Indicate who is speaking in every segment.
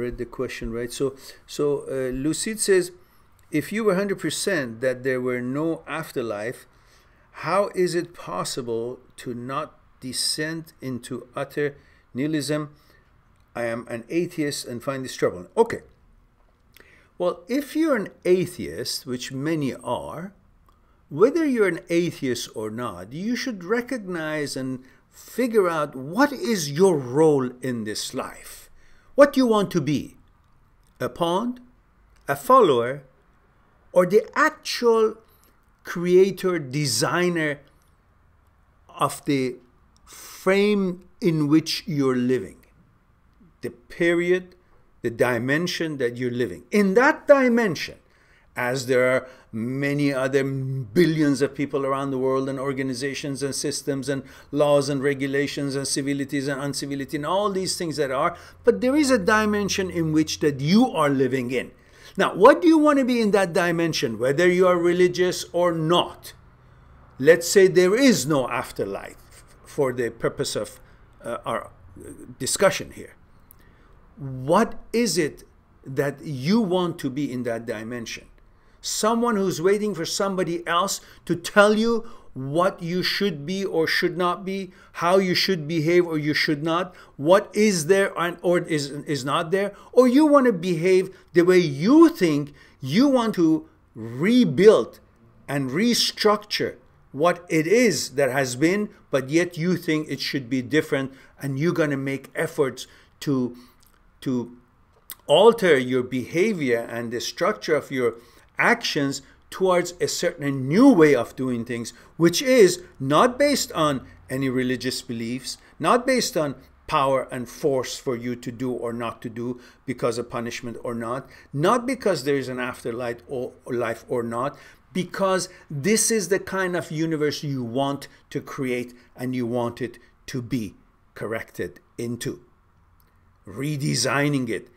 Speaker 1: read the question right. So Lucide says, if you were 100% that there were no afterlife, how is it possible to not descend into utter nihilism? I am an atheist and find this troubling. Okay. Well, if you're an atheist, which many are, whether you're an atheist or not, you should recognize and figure out what is your role in this life. What you want to be. A pawn, a follower, or the actual creator, designer of the frame in which you're living. The period, the dimension that you're living. In that dimension, as there are many other billions of people around the world and organizations and systems and laws and regulations and civilities and uncivility and all these things that are, but there is a dimension in which that you are living in. Now, what do you want to be in that dimension, whether you are religious or not? Let's say there is no afterlife for the purpose of our discussion here. What is it that you want to be in that dimension? Someone who's waiting for somebody else to tell you what you should be or should not be, how you should behave or you should not, what is there or is not there, or you want to behave the way you think, you want to rebuild and restructure what it is that has been, but yet you think it should be different, and you're going to make efforts to alter your behavior and the structure of your actions towards a certain new way of doing things, which is not based on any religious beliefs, not based on power and force for you to do or not to do because of punishment or not because there is an afterlife or life or not, because this is the kind of universe you want to create and you want it to be corrected into. Redesigning it.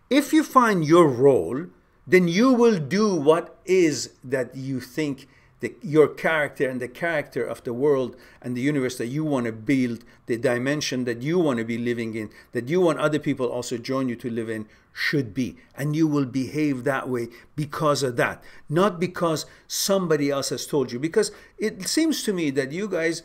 Speaker 1: If you find your role, then you will do what is that you think your character and the character of the world and the universe that you want to build, the dimension that you want to be living in, that you want other people also join you to live in, should be. And you will behave that way because of that, not because somebody else has told you. Because it seems to me that you guys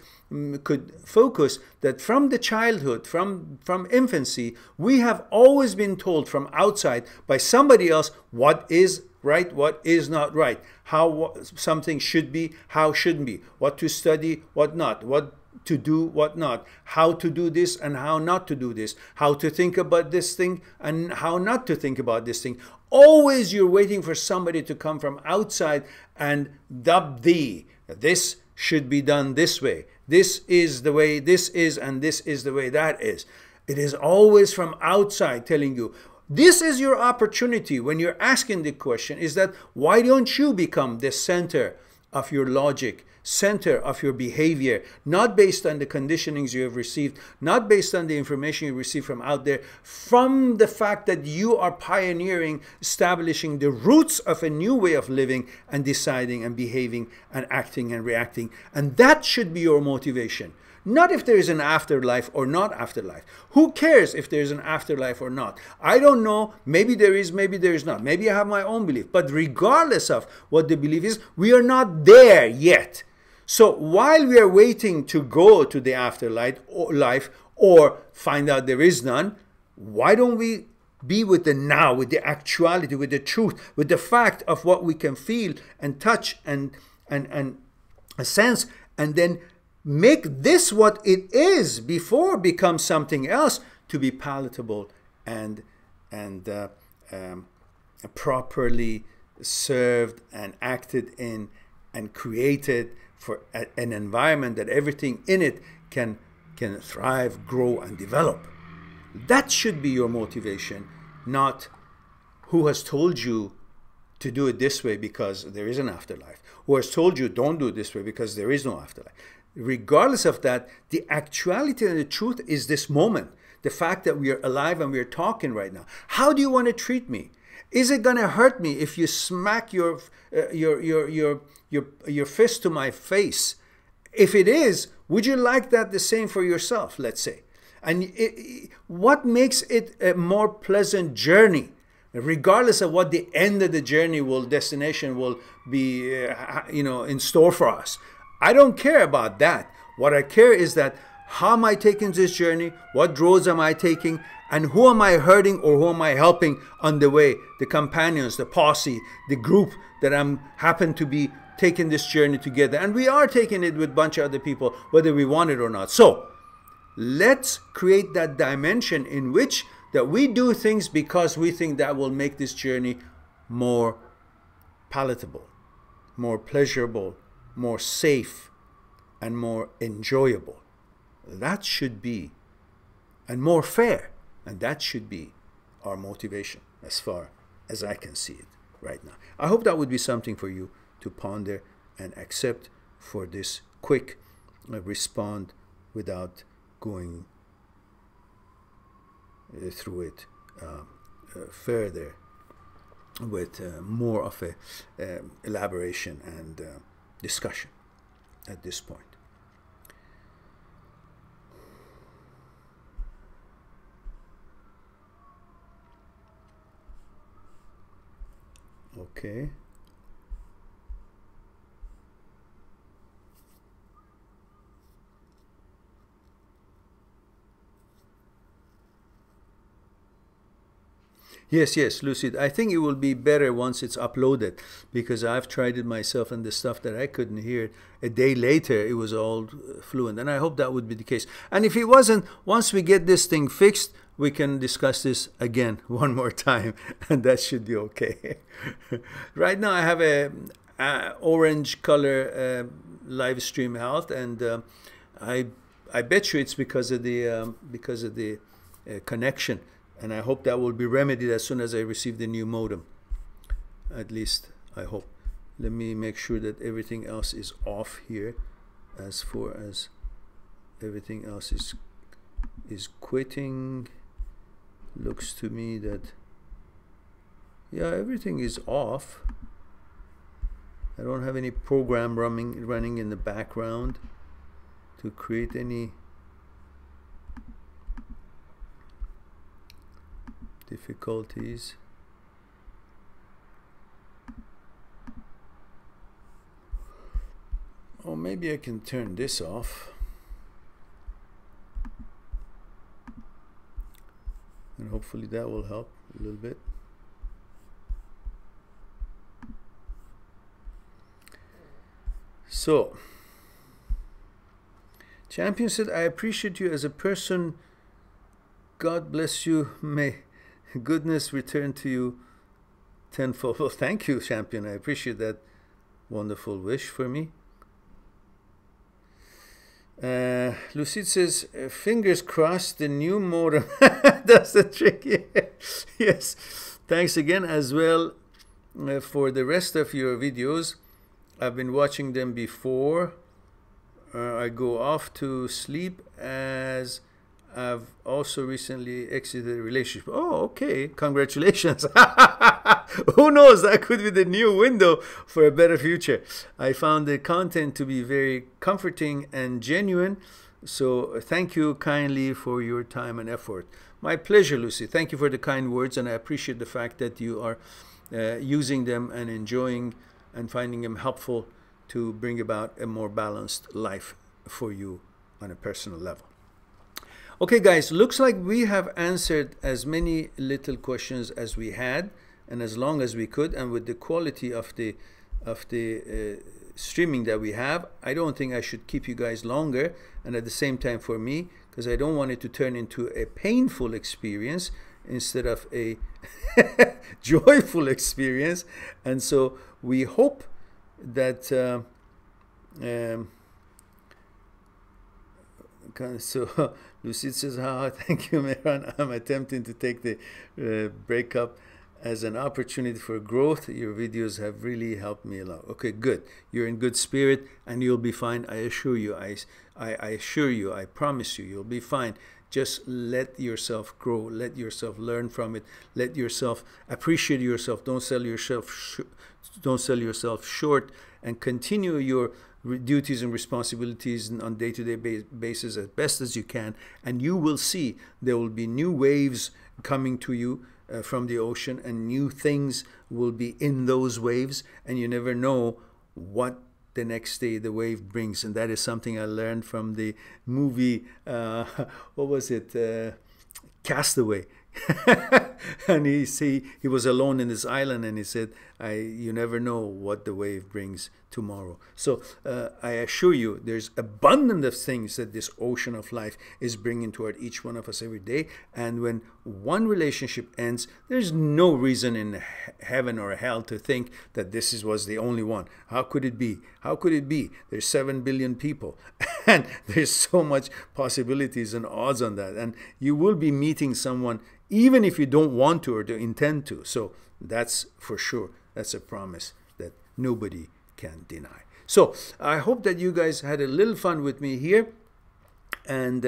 Speaker 1: could focus that from the childhood, from infancy, we have always been told from outside by somebody else what is right, what is not right, how something should be, how shouldn't be, what to study, what not, what to do, what not, how to do this and how not to do this, how to think about this thing and how not to think about this thing. Always you're waiting for somebody to come from outside and dub thee. This should be done this way. This is the way this is, and this is the way that is. It is always from outside telling you, this is your opportunity when you're asking the question, is that why don't you become the center of your logic, center of your behavior, not based on the conditionings you have received, not based on the information you receive from out there, from the fact that you are pioneering, establishing the roots of a new way of living and deciding and behaving and acting and reacting. And that should be your motivation. Not if there is an afterlife or not afterlife. Who cares if there is an afterlife or not? I don't know. Maybe there is, maybe there is not. Maybe I have my own belief. But regardless of what the belief is, we are not there yet. So while we are waiting to go to the afterlife or find out there is none, why don't we be with the now, with the actuality, with the truth, with the fact of what we can feel and touch and sense, and then make this what it is before it becomes something else, to be palatable and properly served and acted in and created for an environment that everything in it can thrive, grow, and develop. That should be your motivation, not who has told you to do it this way because there is an afterlife, who has told you don't do it this way because there is no afterlife. Regardless of that, the actuality and the truth is this moment. The fact that we are alive and we are talking right now. How do you want to treat me? Is it going to hurt me if you smack your fist to my face? If it is, would you like that the same for yourself, let's say? And what makes it a more pleasant journey, regardless of what the end of the journey destination will be, in store for us? I don't care about that. What I care is that how am I taking this journey? What roads am I taking? And who am I hurting or who am I helping on the way? The companions, the posse, the group that happen to be taking this journey together. And we are taking it with a bunch of other people, whether we want it or not. So let's create that dimension in which that we do things because we think that will make this journey more palatable, more pleasurable, more safe, and more enjoyable. That should be, and more fair. And that should be our motivation as far as I can see it right now. I hope that would be something for you to ponder and accept for this quick respond without going through it further with more of a elaboration and discussion at this point. Okay. Yes, Lucid. I think it will be better once it's uploaded, because I've tried it myself, and the stuff that I couldn't hear a day later, it was all fluent. And I hope that would be the case. And if it wasn't, once we get this thing fixed, we can discuss this again one more time, and that should be okay. Right now I have a orange color live stream health, and I bet you it's because of the connection. And I hope that will be remedied as soon as I receive the new modem. At least I hope. Let me make sure that everything else is off here. As far as everything else is quitting. Looks to me that, yeah, everything is off. I don't have any program running in the background to create any difficulties. Or maybe I can turn this off. And hopefully that will help a little bit. So, Champion said, I appreciate you as a person. God bless you. May goodness return to you tenfold. Well, thank you, Champion. I appreciate that wonderful wish for me. Lucid says, fingers crossed the new modem. That's the trick. Yes. Thanks again as well for the rest of your videos. I've been watching them before I go off to sleep, as I've also recently exited a relationship. Oh, okay. Congratulations. Who knows? That could be the new window for a better future. I found the content to be very comforting and genuine. So thank you kindly for your time and effort. My pleasure, Lucy. Thank you for the kind words, and I appreciate the fact that you are using them and enjoying and finding them helpful to bring about a more balanced life for you on a personal level. Okay, guys, looks like we have answered as many little questions as we had, and as long as we could, and with the quality of the streaming that we have, I don't think I should keep you guys longer, and at the same time for me, because I don't want it to turn into a painful experience instead of a joyful experience. And so we hope that so Lucid says, thank you, Mehran. I'm attempting to take the breakup as an opportunity for growth. Your videos have really helped me a lot. Okay, good. You're in good spirit, and you'll be fine. I assure you. I assure you. I promise you, you'll be fine. Just let yourself grow. Let yourself learn from it. Let yourself appreciate yourself. Don't sell yourself. Don't sell yourself short, and continue your duties and responsibilities on day-to-day basis as best as you can, and you will see there will be new waves coming to you from the ocean, and new things will be in those waves, and you never know what the next day the wave brings. And that is something I learned from the movie, what was it, Castaway. And he was alone in this island, and he said, you never know what the wave brings tomorrow. So I assure you, there's abundant of things that this ocean of life is bringing toward each one of us every day. And when one relationship ends, there's no reason in heaven or hell to think that this was the only one. How could it be? How could it be? There's 7 billion people, and there's so much possibilities and odds on that. And you will be meeting someone even if you don't want to or don't intend to. So that's for sure. That's a promise that nobody can deny. So I hope that you guys had a little fun with me here. And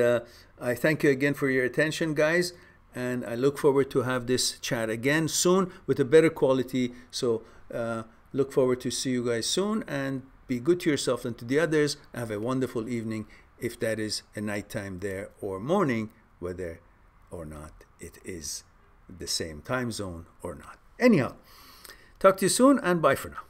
Speaker 1: I thank you again for your attention, guys. And I look forward to have this chat again soon with a better quality. So look forward to see you guys soon. And be good to yourself and to the others. Have a wonderful evening, if that is a nighttime there, or morning, whether or not it is the same time zone or not. Anyhow, talk to you soon, and bye for now.